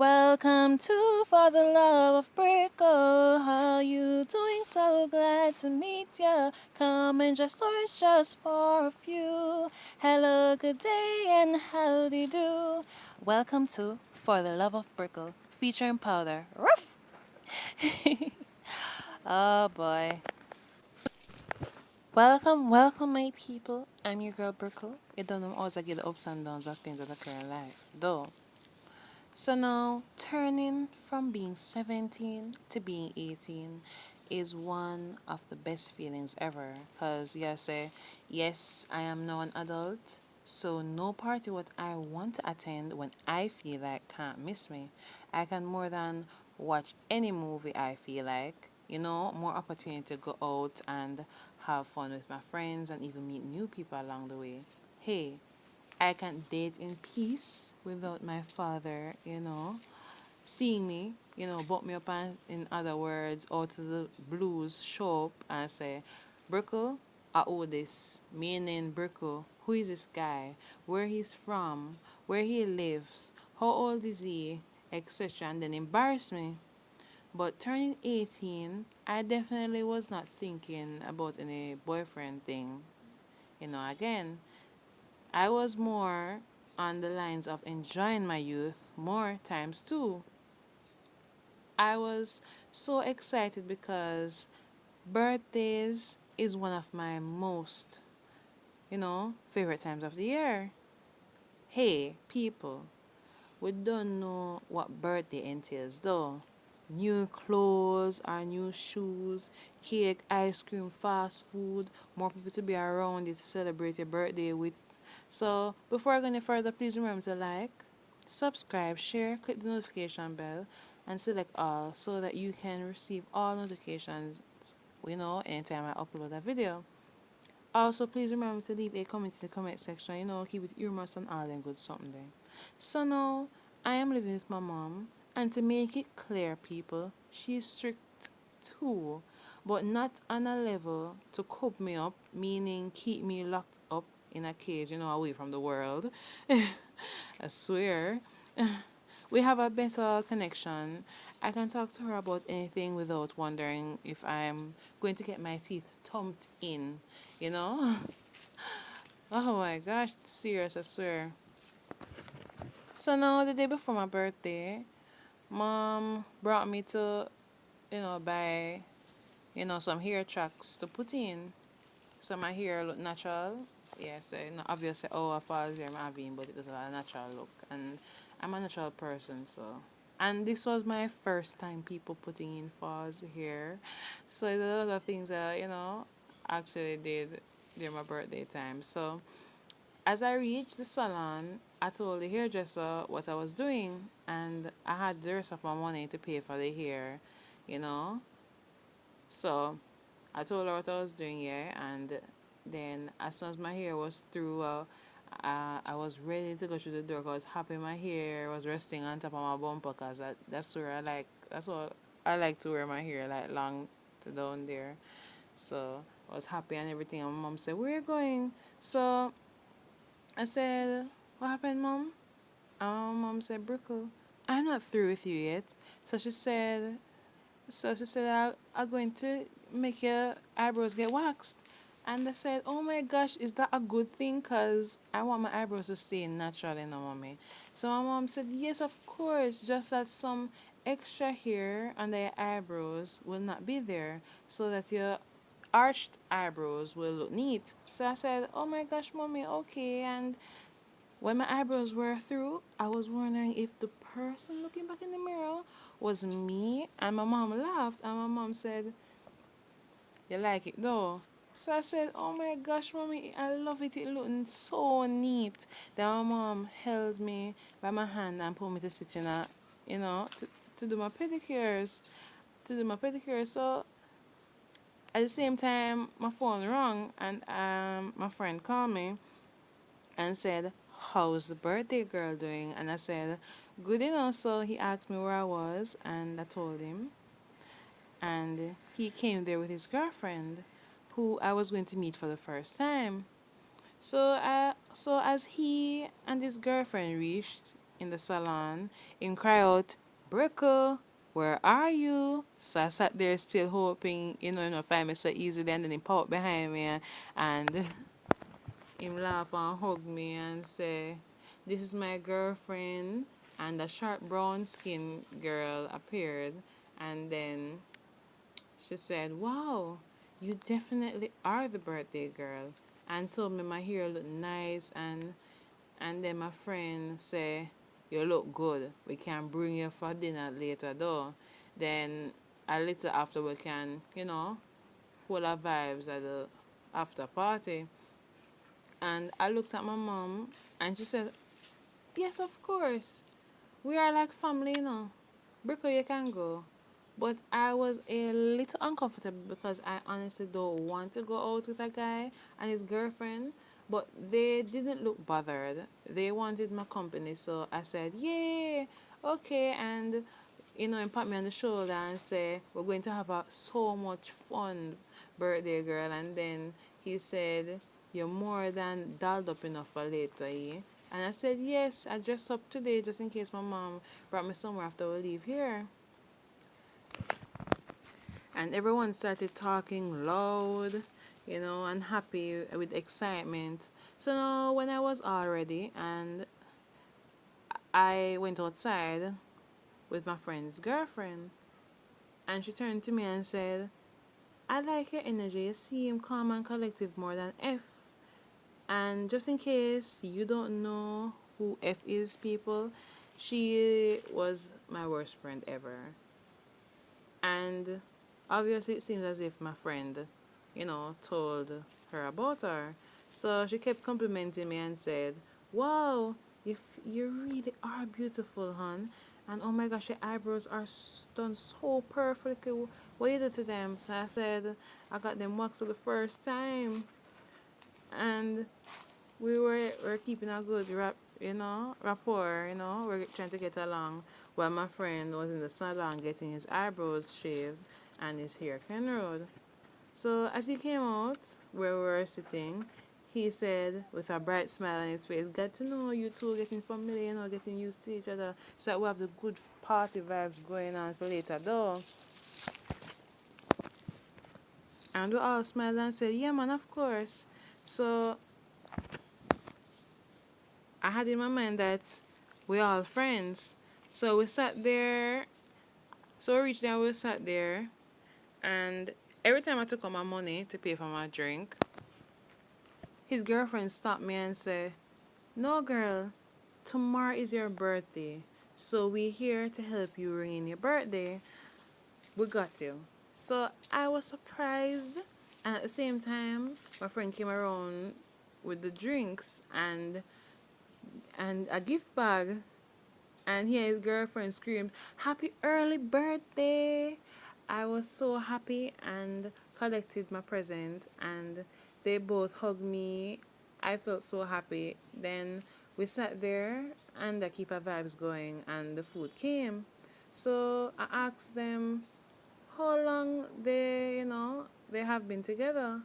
Welcome to For the Love of Brickle. How you doing? So glad to meet ya. Come and just stories just for a few. Hello, good day, and how do you do? Welcome to For the Love of Brickle, featuring Powder. Ruff! Oh boy. Welcome, my people. I'm your girl Brickle. You don't know always I get the ups and downs of things that occur in life, though. So now, turning from being 17 to being 18 is one of the best feelings ever. Because, yes, I am now an adult. So, no party what I want to attend when I feel like can't miss me. I can more than watch any movie I feel like. More opportunity to go out and have fun with my friends and even meet new people along the way. Hey, I can date in peace without my father, seeing me, bump me up and, in other words, out to the blues shop and say, Brickle, I owe this. Meaning Brickle, who is this guy? Where he's from? Where he lives? How old is he? Etc. And then embarrass me. But turning 18, I definitely was not thinking about any boyfriend thing. Again, I was more on the lines of enjoying my youth more times two. I was so excited because birthdays is one of my most, favorite times of the year. Hey, people, we don't know what birthday entails though. New clothes or new shoes, cake, ice cream, fast food, more people to be around you to celebrate your birthday with. So, before I go any further, please remember to like, subscribe, share, click the notification bell, and select all so that you can receive all notifications, anytime I upload a video. Also, please remember to leave a comment in the comment section, keep it humorous and all them good something there. So now, I am living with my mom, and to make it clear, people, she's strict too, but not on a level to coop me up, meaning keep me locked up in a cage, away from the world. I swear. We have a better connection. I can talk to her about anything without wondering if I'm going to get my teeth thumped in, you know? Oh my gosh, serious, I swear. So now, the day before my birthday, mom brought me to, buy, some hair tracks to put in. So my hair look natural. Yes, not obviously, oh, I fall here, I'm having, but it does have a natural look. And I'm a natural person, so. And this was my first time people putting in falls here. So there's a lot of things that, actually did during my birthday time. So as I reached the salon, I told the hairdresser what I was doing, and I had the rest of my money to pay for the hair, you know. So I told her what I was doing, yeah, and then as soon as my hair was through, I was ready to go through the door. 'Cause I was happy my hair was resting on top of my bumper, cause that's where that's what I like to wear my hair, like long to down there. So I was happy and everything. And my mom said, "Where you going?" So I said, "What happened, mom?" And my mom said, "Brickle, I'm not through with you yet." So she said, I'm going to make your eyebrows get waxed. And I said, oh my gosh, is that a good thing? Because I want my eyebrows to stay natural, mommy. So my mom said, yes, of course, just that some extra hair under your eyebrows will not be there so that your arched eyebrows will look neat. So I said, oh my gosh, mommy, okay. And when my eyebrows were through, I was wondering if the person looking back in the mirror was me. And my mom laughed, and my mom said, you like it though? So I said, oh my gosh, mommy, I love it. It looking so neat. Then my mom held me by my hand and put me to sit in a, to do my pedicures. To do my pedicure. So at the same time, my phone rang, and my friend called me and said, how's the birthday girl doing? And I said, good enough. So he asked me where I was, and I told him. And he came there with his girlfriend, who I was going to meet for the first time. So as he and his girlfriend reached, in the salon, him cry out, Brickle, where are you? So I sat there still hoping, find me so easily, and then he popped behind me and him laugh and hug me and say, this is my girlfriend. And a short brown skin girl appeared, and then she said, wow, you definitely are the birthday girl. And told me my hair looked nice, and then my friend said, you look good. We can bring you for dinner later though. Then a little after we can, hold our vibes at the after party. And I looked at my mom and she said, yes, of course. We are like family. Brickle, you can go. But I was a little uncomfortable because I honestly don't want to go out with a guy and his girlfriend. But they didn't look bothered. They wanted my company, so I said, "Yay, okay." And he pat me on the shoulder and say, "We're going to have so much fun, birthday girl." And then he said, "You're more than dolled up enough for later, eh?" And I said, "Yes, I dressed up today just in case my mom brought me somewhere after we leave here." And everyone started talking loud, and happy with excitement. So now, when I was all ready and I went outside with my friend's girlfriend, and she turned to me and said, I like your energy. You seem calm and collective more than F. And just in case you don't know who F is, people, she was my worst friend ever. And obviously, it seems as if my friend, told her about her. So she kept complimenting me and said, wow, you really are beautiful, hon. And oh my gosh, your eyebrows are done so perfectly. What you do to them? So I said, I got them waxed for the first time. And we were keeping a good rapport, we're trying to get along while my friend was in the salon getting his eyebrows shaved and his hair cornrowed. So as he came out where we were sitting, he said with a bright smile on his face, "Got to know you two, getting familiar, getting used to each other, so that we have the good party vibes going on for later though." And we all smiled and said, "Yeah man, of course." So I had in my mind that we're all friends. So we sat there. So we reached there, we sat there. And every time I took out my money to pay for my drink, his girlfriend stopped me and said, no, girl, tomorrow is your birthday. So we're here to help you ring in your birthday. We got you. So I was surprised. And at the same time, my friend came around with the drinks and a gift bag. And he and his girlfriend screamed, happy early birthday! I was so happy and collected my present, and they both hugged me. I felt so happy. Then we sat there and I keep our vibes going, and the food came. So I asked them how long they have been together.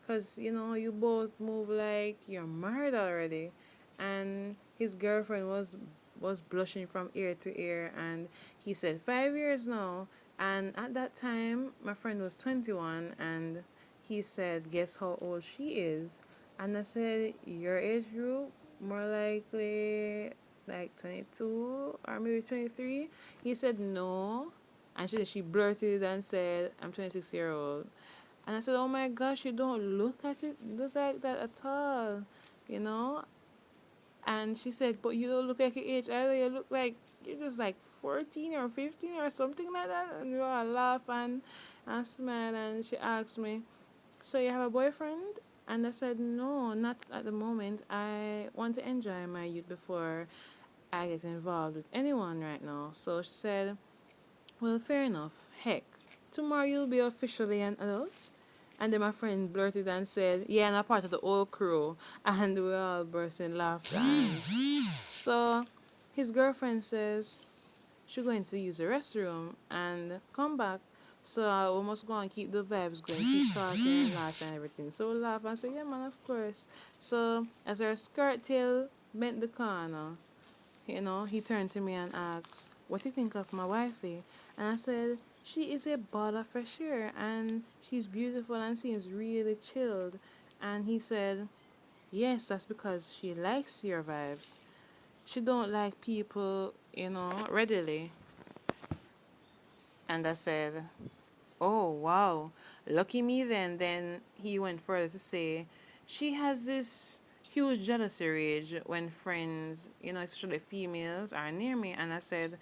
Because, you both move like you're married already. And his girlfriend was blushing from ear to ear. And he said, 5 years now. And at that time, my friend was 21. And he said, guess how old she is? And I said, your age group? More likely like 22 or maybe 23. He said, no. And she blurted and said, I'm 26-year-old. And I said, oh my gosh, you don't look like that at all, you know? And she said, but you don't look like your age either. You look like you're just like 14 or 15 or something like that. And we all laugh and smile. And she asked me, so you have a boyfriend? And I said, no, not at the moment. I want to enjoy my youth before I get involved with anyone right now. So she said, well, fair enough. Heck, tomorrow you'll be officially an adult. And then my friend blurted and said, yeah, and I'm part of the old crew. And we all burst in laughter. And so his girlfriend says she's going to use the restroom and come back. So I must go and keep the vibes going, keep talking and laughing and everything. So we laugh and say, yeah, man, of course. So as our skirt tail bent the corner, he turned to me and asked, "What do you think of my wifey?" And I said, "She is a ball of fresh air and she's beautiful and seems really chilled." And he said, "Yes, that's because she likes your vibes. She don't like people, readily." And I said, "Oh, wow. Lucky me then." Then he went further to say, "She has this huge jealousy rage when friends, especially females, are near me." And I said,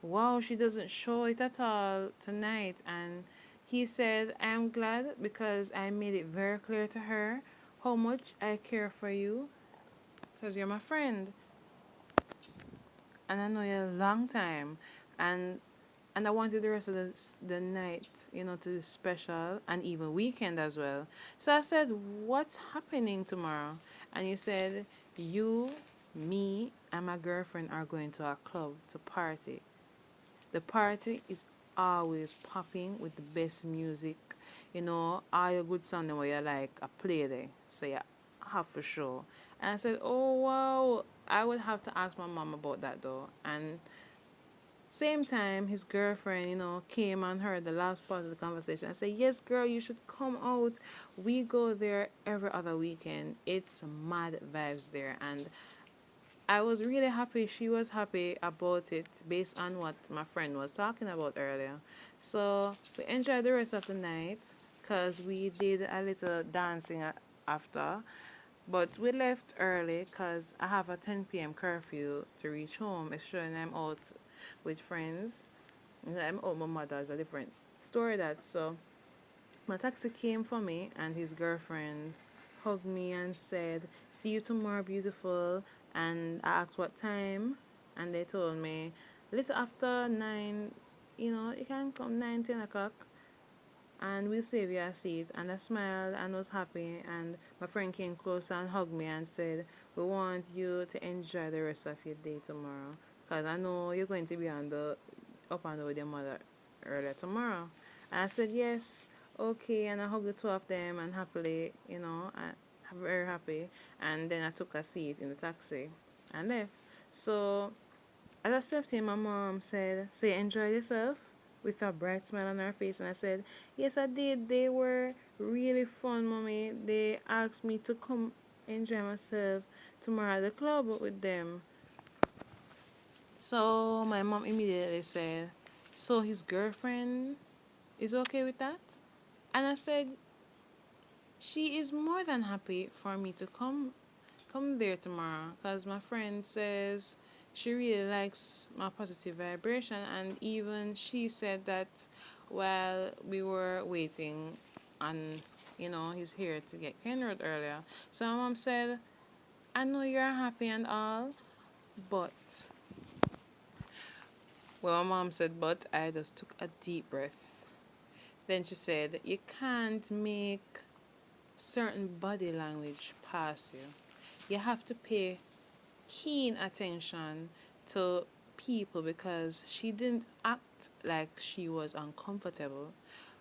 "Wow, she doesn't show it at all tonight." And he said, "I am glad because I made it very clear to her how much I care for you because you're my friend and I know you a long time. And I wanted the rest of the night, to be special and even weekend as well. So I said, "What's happening tomorrow?" And he said, "You, me, and my girlfriend are going to a club to party. The party is always popping with the best music, all your good sound where you like a play there. So yeah, have for sure." And I said, "Oh wow, I would have to ask my mom about that though." And same time, his girlfriend, came and heard the last part of the conversation. I said, "Yes, girl, you should come out. We go there every other weekend. It's mad vibes there." And I was really happy. She was happy about it based on what my friend was talking about earlier. So we enjoyed the rest of the night because we did a little dancing after. But we left early because I have a 10 p.m. curfew to reach home, especially when I'm out with friends. And I'm out with my mother is a different story that. So my taxi came for me and his girlfriend hugged me and said, "See you tomorrow, beautiful." And I asked what time and they told me a little after 9, you can come 9, 10 o'clock and we'll save you a seat. And I smiled and was happy. And my friend came closer and hugged me and said, "We want you to enjoy the rest of your day tomorrow. Because I know you're going to be up and with your mother earlier tomorrow." And I said, "Yes, okay." And I hugged the two of them and happily, I'm very happy. And then I took a seat in the taxi and left. So as I stepped in, my mom said, "So you enjoyed yourself?" With a bright smile on her face. And I said, "Yes, I did. They were really fun, mommy. They asked me to come enjoy myself tomorrow at the club with them." So my mom immediately said, "So his girlfriend is okay with that?" And I said, "She is more than happy for me to come there tomorrow because my friend says she really likes my positive vibration." And even she said that while we were waiting on, he's here to get Kenrod earlier. So my mom said, "I know you're happy and all, but..." Well, my mom said, "But," I just took a deep breath. Then she said, "You can't make certain body language pass you. You have to pay keen attention to people because she didn't act like she was uncomfortable.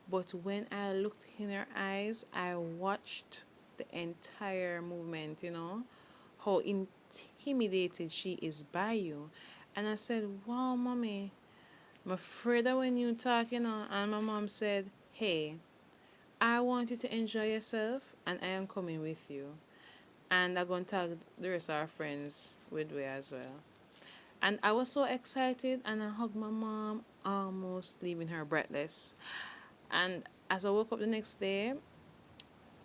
But when I looked in her eyes, I watched the entire movement, how intimidated she is by you." And I said, "Wow, mommy, I'm afraid that when you talk, and my mom said, "Hey, I want you to enjoy yourself and I am coming with you." And I'm going to tag the rest of our friends with me as well. And I was so excited and I hugged my mom, almost leaving her breathless. And as I woke up the next day,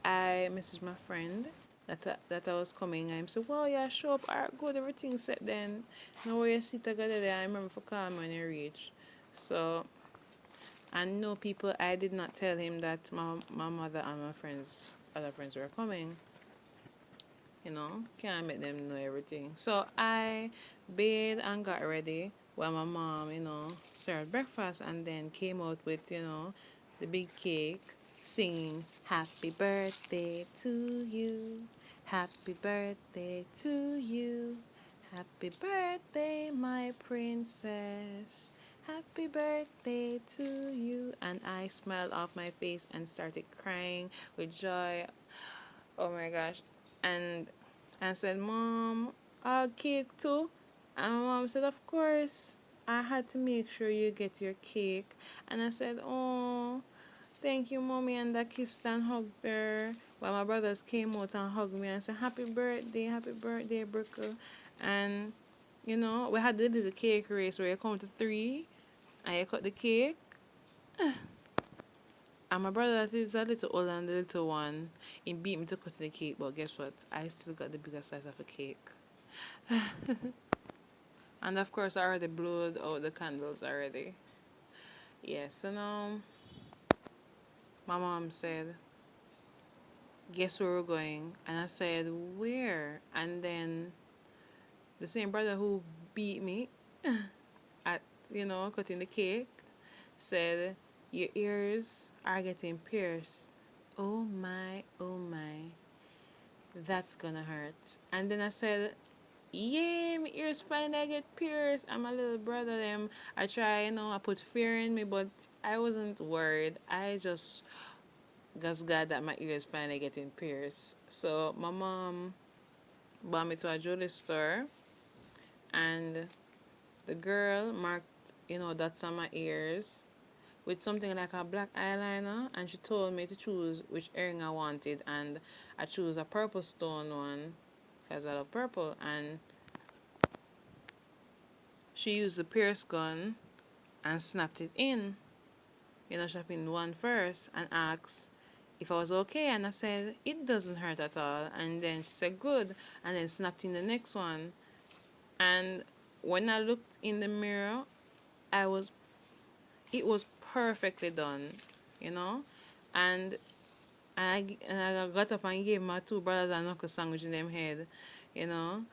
I messaged my friend that I was coming. I said, "Well, yeah, show up. All right, good, everything set then. Now where you sit together there, I remember for calm when you reach." So, and no people, I did not tell him that my mother and my friends, other friends were coming. Can't make them know everything. So I bathed and got ready while my mom, served breakfast and then came out with, the big cake, singing, "Happy birthday to you. Happy birthday to you. Happy birthday, my princess. Happy birthday to you." And I smiled off my face and started crying with joy. Oh my gosh. And I said, "Mom, I'll cake too." And my mom said, of course, I had to make sure you get your cake. And I said, oh, thank you, mommy. And I kissed and hugged her. While my brothers came out and hugged me and said, happy birthday, Brickle. And, we had the little cake race where you count to three and you cut the cake. And my brother that is a little older than the little one, he beat me to cut the cake, but guess what? I still got the bigger size of the cake. And of course, I already blew out the candles already. Yes, so now my mom said, guess where we're going? And I said, where? And then the same brother who beat me at, cutting the cake said, your ears are getting pierced. Oh my, oh my, that's gonna hurt. And then I said, yeah, my ears finally get pierced. And my little brother, them, I try, I put fear in me, but I wasn't worried. I just was glad that my ears finally getting pierced. So my mom brought me to a jewelry store, and the girl marked, dots on my ears with something like a black eyeliner, and she told me to choose which earring I wanted, and I chose a purple stone one because I love purple, and she used the pierce gun and snapped it in. She pinned one first and asked if I was okay, and I said it doesn't hurt at all, and then she said good, and then snapped in the next one. And when I looked in the mirror, I was it was perfectly done, you know, and I got up and gave my two brothers a knuckle sandwich in them head, you know,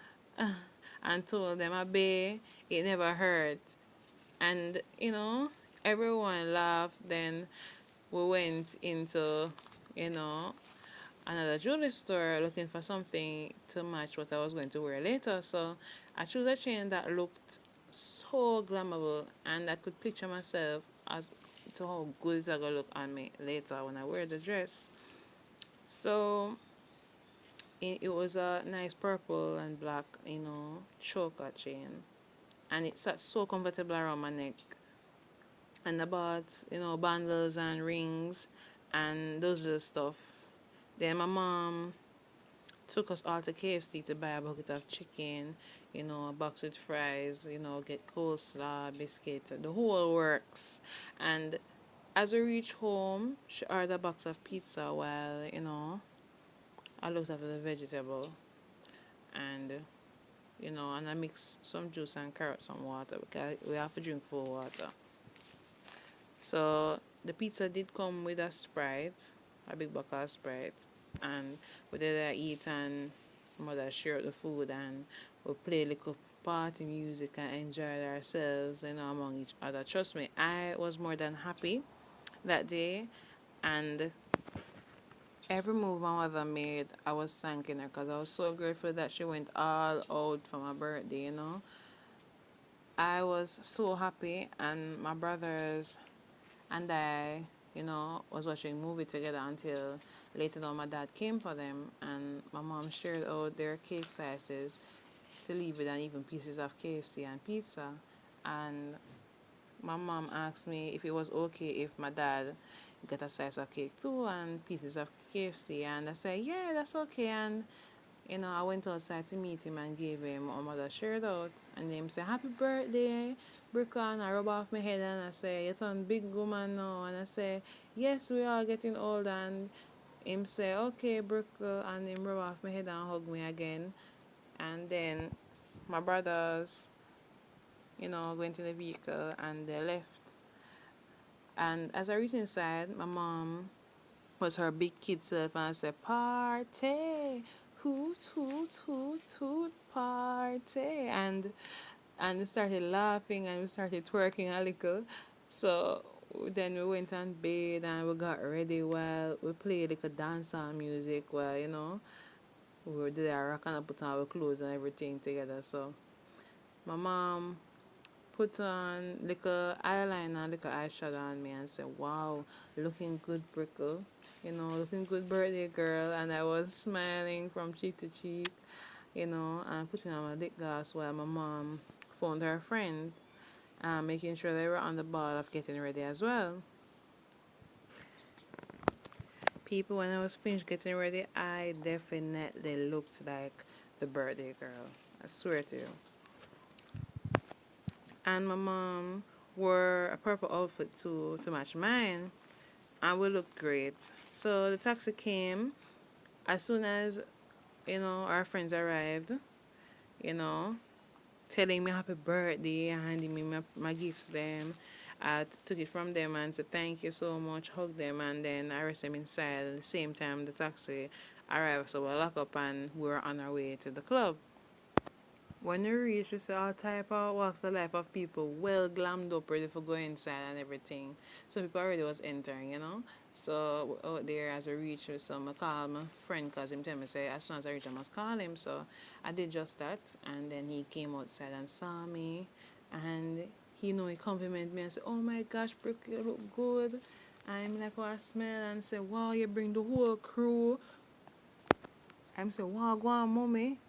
and told them, I bet it never hurt. And, everyone laughed. Then we went into, you know, another jewelry store looking for something to match what I was going to wear later. So I chose a chain that looked so glamourable, and I could picture myself as to how good it's gonna look on me later when I wear the dress. So it was a nice purple and black, choker chain, and it sat so comfortable around my neck. And I bought, bangles and rings and those little stuff. Then my mom took us all to KFC to buy a bucket of chicken, a box with fries, get coleslaw, biscuits, the whole works. And as we reached home, she ordered a box of pizza while, I looked after the vegetable. And, and I mixed some juice and carrot, some water, because we have to drink full water. So the pizza did come with a Sprite, a big bucket of Sprite, and we did eat, and mother shared the food, and we played little party music and enjoyed ourselves, among each other. Trust me, I was more than happy that day, and every move my mother made, I was thanking her because I was so grateful that she went all out for my birthday. I was so happy, and my brothers and I, was watching a movie together until later on my dad came for them, and my mom shared out their cake slices to leave with, and even pieces of KFC and pizza. And my mom asked me if it was okay if my dad got a slice of cake too and pieces of KFC, and I said, yeah, that's okay. And I went outside to meet him and gave him my mother shirt out. And him say, happy birthday, Brickle. And I rub off my head and I say, you're a big woman now. And I say, yes, we are getting old. And him say, okay, Brickle. And him rub off my head and hug me again. And then my brothers, went in the vehicle and they left. And as I reached inside, my mom was her big kid self and I said, party, hoot, hoot, hoot, hoot, party. And we started laughing and we started twerking a little. So then we went and bathed and we got ready while we played like a dancehall music while, we were there rocking and put on our clothes and everything together. So my mom put on little eyeliner, little eyeshadow on me and said, wow, looking good, Brickle. Looking good, birthday girl. And I was smiling from cheek to cheek. and putting on my lip gloss while my mom phoned her friend, making sure they were on the ball of getting ready as well. People, when I was finished getting ready, I definitely looked like the birthday girl. I swear to you. And my mom wore a purple outfit too to match mine, and we looked great. So the taxi came as soon as our friends arrived. You know, telling me happy birthday and handing me my gifts. Them, I took it from them and said thank you so much, hugged them, and then I rest them inside. At the same time, the taxi arrived, so we locked up and we were on our way to the club. When you reach, you see all type of walks of life of people, well glammed up, ready for going inside and everything. Some people already was entering. So out there, as I reach, so I call my friend because him tell me say as soon as I reach, I must call him. So I did just that, and then he came outside and saw me, and he complimented me and said, "Oh my gosh, Brooke, you look good." I'm like, "Oh, I smell," and say, "Wow, you bring the whole crew." I'm say, wow, go on,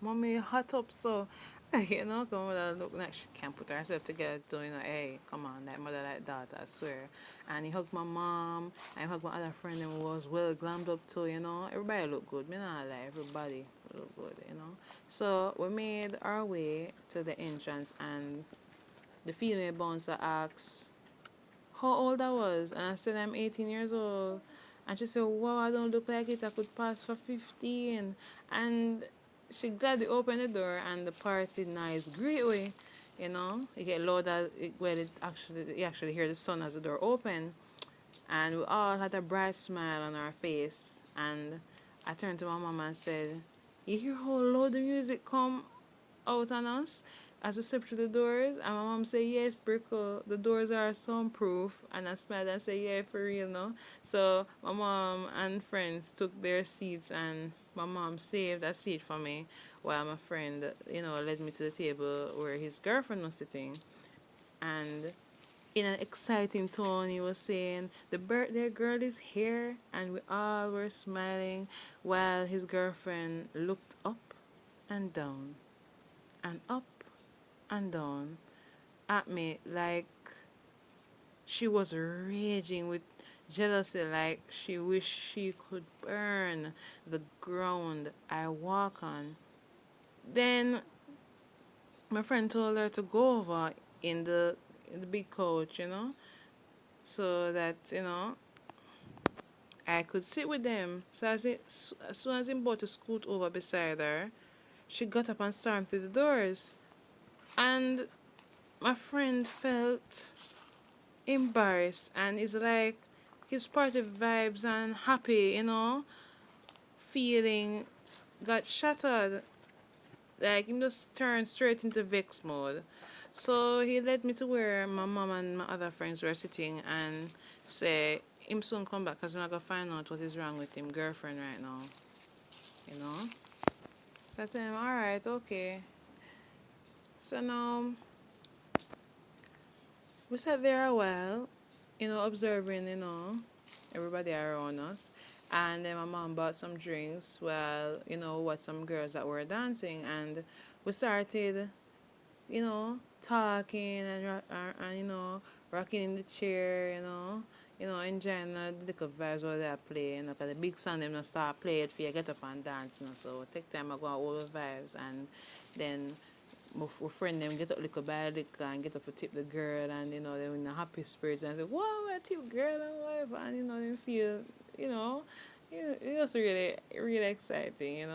mommy, hot up, so, come with her look like she can't put herself together, so, hey, come on, like mother, like daughter, I swear. And he hugged my mom, and he hugged my other friend, and was well glammed up too. Everybody look good, me not lie, everybody look good. So, we made our way to the entrance, and the female bouncer asked, how old I was, and I said I'm 18 years old. And she said, wow, I don't look like it. I could pass for 15. And she gladly opened the door, and the party nice great way. It get louder. You actually hear the sound as the door open. And we all had a bright smile on our face. And I turned to my mom and said, you hear how loud the music come out on us as we step through the doors? And my mom said, yes, Brickle, the doors are soundproof. And I smiled and said, yeah, for real, no? So my mom and friends took their seats, and my mom saved a seat for me while my friend led me to the table where his girlfriend was sitting. And in an exciting tone, he was saying, the birthday girl is here. And we all were smiling while his girlfriend looked up and down and up and down at me like she was raging with jealousy, like she wished she could burn the ground I walk on. Then my friend told her to go over in the big coach, so that I could sit with them. So as soon as him about to scoot over beside her, she got up and stormed through the doors. And my friend felt embarrassed, and it's like his party vibes and happy feeling got shattered. Like him just turned straight into vex mode. So he led me to where my mom and my other friends were sitting and say him soon come back because I'm not gonna find out what is wrong with him girlfriend right now. You know? So I told him, alright, okay. So now we sat there a while, observing everybody around us. And then my mom bought some drinks while watched some girls that were dancing. And we started talking and rocking in the chair, enjoying the little vibes while they're playing. Cause the big sound them not start playing for you get up and dance. So take time I go all the vibes, and then my friend them get up little by little and get up to tip the girl, and they're in a happy spirits and say, wow, I tip girl and whatever, and they feel you know it was really really exciting.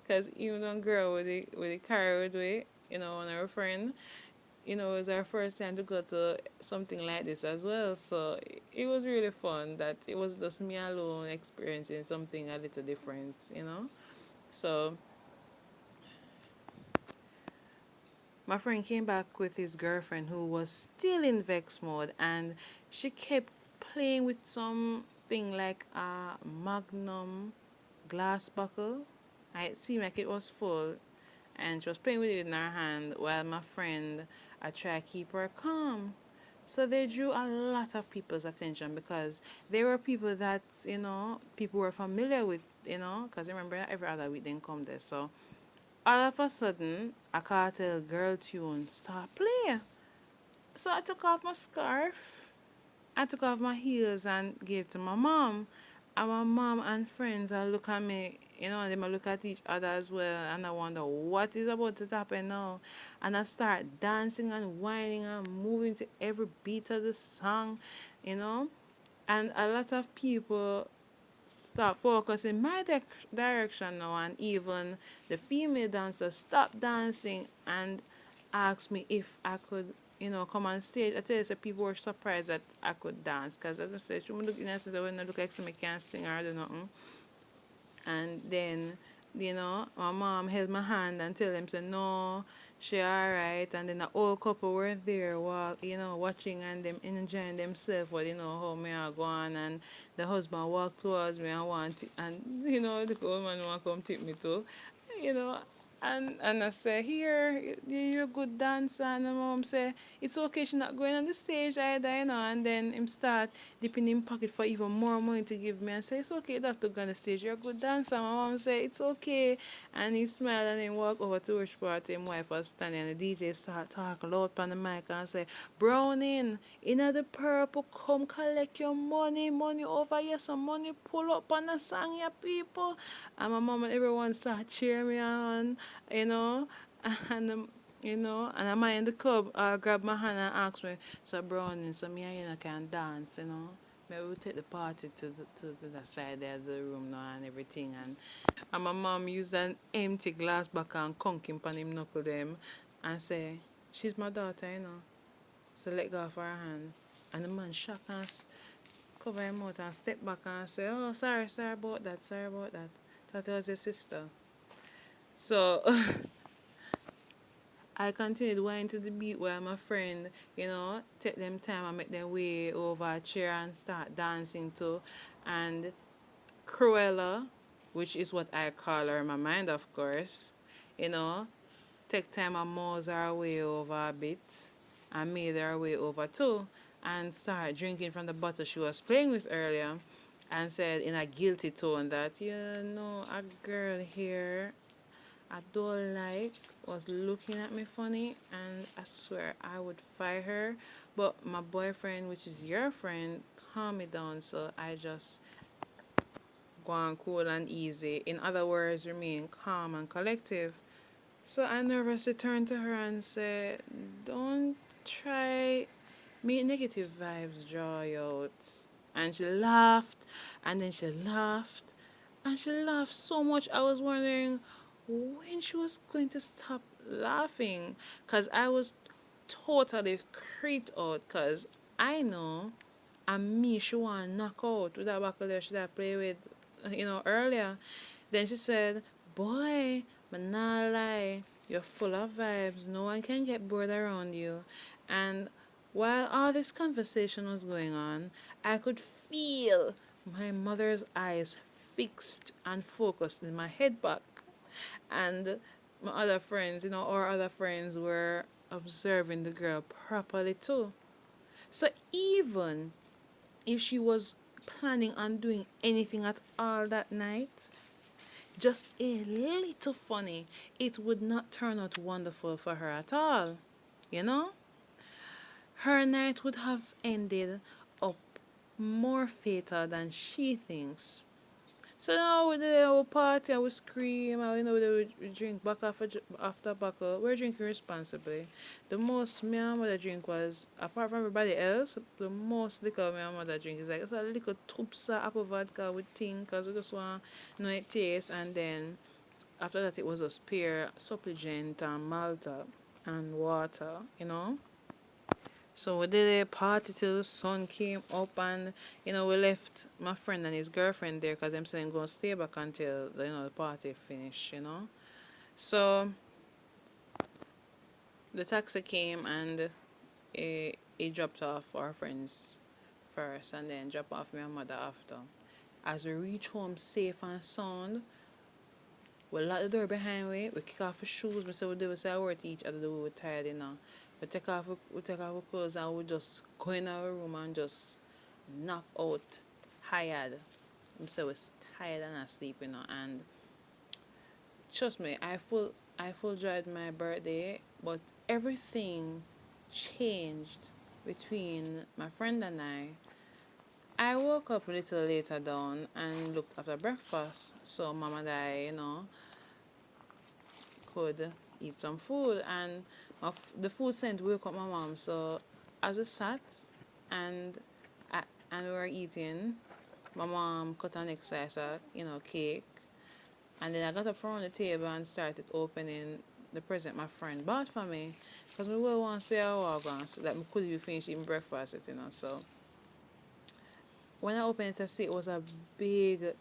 Because even though girl with the carried away, and our friend, it was our first time to go to something like this as well. So it was really fun that it was just me alone experiencing something a little different. So my friend came back with his girlfriend who was still in vex mode, and she kept playing with something like a magnum glass bottle. It seemed like it was full, and she was playing with it in her hand while my friend I tried to keep her calm. So they drew a lot of people's attention because they were people that people were familiar with, because remember every other week they come there. So All of a sudden, a cartel girl tune start play. So I took off my scarf, I took off my heels and gave to my mom. And my mom and friends I look at me, and they might look at each other as well, and I wonder what is about to happen now. And I start dancing and whining and moving to every beat of the song, you know. And a lot of people start focusing my direction now, and even the female dancers stop dancing and asked me if I could, come on stage. I tell you, so people were surprised that I could dance, because as I said, she look innocent when I look like somebody can't sing or do nothing. And then, my mom held my hand and tell them, say, no, she alright. And then the old couple were there, watching and them enjoying themselves, but how me I go on. And the husband walked towards me and and, the old man want to come take me too, you know. And I say, here, you're a good dancer. And my mom say, it's okay, she's not going on the stage either, And then him start dipping in pocket for even more money to give me. And say, it's okay, you don't have to go on the stage, you're a good dancer. My mom say, it's okay. And he smiled and then walk over to which party him wife was standing. And the DJ start talking loud on the mic and say, Browning, inna the purple, come collect your money over here, some money pull up on the song, ya people. And my mom and everyone start cheering me on, you know, and and a man in the club grabbed my hand and asked me, so Browning, so me and can dance. Maybe we take the party to the side there of the room now and everything. And my mom used an empty glass back and conk him on him knuckle them and say, she's my daughter. So let go of her hand. And the man shocked and cover him out and step back and say, oh, sorry about that, sorry about that. Thought it was your sister. So I continued whining to the beat while my friend, take them time and make them way over a chair and start dancing too. And Cruella, which is what I call her in my mind, of course, you know, take time and mouse her way over a bit and made her way over too and start drinking from the bottle she was playing with earlier and said in a guilty tone that, a girl here I don't like was looking at me funny, and I swear I would fight her. But my boyfriend, which is your friend, calmed me down, so I just go on cool and easy. In other words, remain calm and collective. So I nervously turned to her and said, don't try make negative vibes draw you out. And she laughed, and then she laughed, and she laughed so much. I was wondering when she was going to stop laughing, because I was totally creeped out, because I know and me she want to knock out with that buckle there she that play with, earlier. Then she said, boy, but not lie, you're full of vibes. No one can get bored around you. And while all this conversation was going on, I could feel my mother's eyes fixed and focused in my head back. And my other friends, our other friends were observing the girl properly too. So even if she was planning on doing anything at all that night, just a little funny, it would not turn out wonderful for her at all. You know? Her night would have ended up more fatal than she thinks. So now we did a whole party and we scream and we drink back after buckle. We're drinking responsibly. The most me and mother drink was, apart from everybody else, the most liquor me and mother drink is like it's a little tupsa apple vodka with thing because we just want to know it taste. And then after that it was a spear, supplement and malta and water. So we did a party till the sun came up, and we left my friend and his girlfriend there because them saying gonna stay back until the party finish. So the taxi came and he dropped off our friends first, and then dropped off my mother after. As we reach home safe and sound, we lock the door behind we kick off our shoes. We say we say our word to each other, we were tired. We take off our clothes and we just go in our room and just knock out tired. So we're tired and asleep. And trust me, I full enjoyed my birthday, but everything changed between my friend and I. I woke up a little later down and looked after breakfast, so mom and I, could eat some food, and the food scent woke up my mom. So I just sat and I, and we were eating. My mom cut an exercise, cake, and then I got up from the table and started opening the present my friend bought for me. Because we will want to say I was going so that we could be finished eating breakfast, So when I opened it, I see it was a big,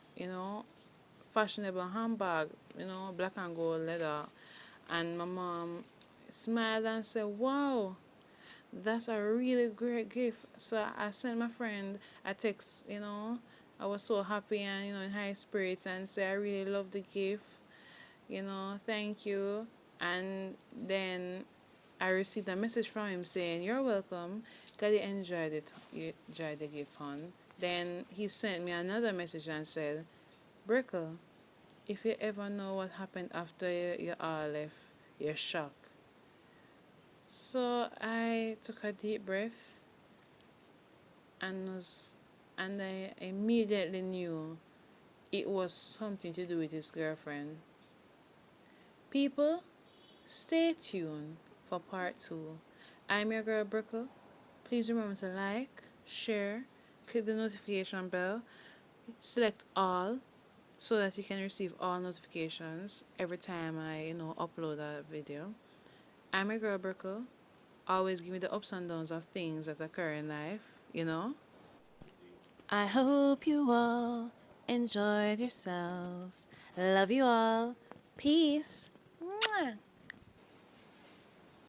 fashionable handbag, black and gold leather. And my mom smiled and said, "Wow, that's a really great gift." So I sent my friend a text, I was so happy and, in high spirits and said, "I really love the gift, thank you." And then I received a message from him saying, "You're welcome. Glad you enjoyed it. You enjoyed the gift, hon." Then he sent me another message and said, "Brickle, if you ever know what happened after you all left, you're shocked." So I took a deep breath and I immediately knew it was something to do with his girlfriend. People, stay tuned for part two. I'm your girl Brickle. Please remember to like, share, click the notification bell, select all so that you can receive all notifications every time I, upload a video. I'm your girl Brickle. Always give me the ups and downs of things that occur in life. I hope you all enjoyed yourselves. Love you all. Peace. Mwah.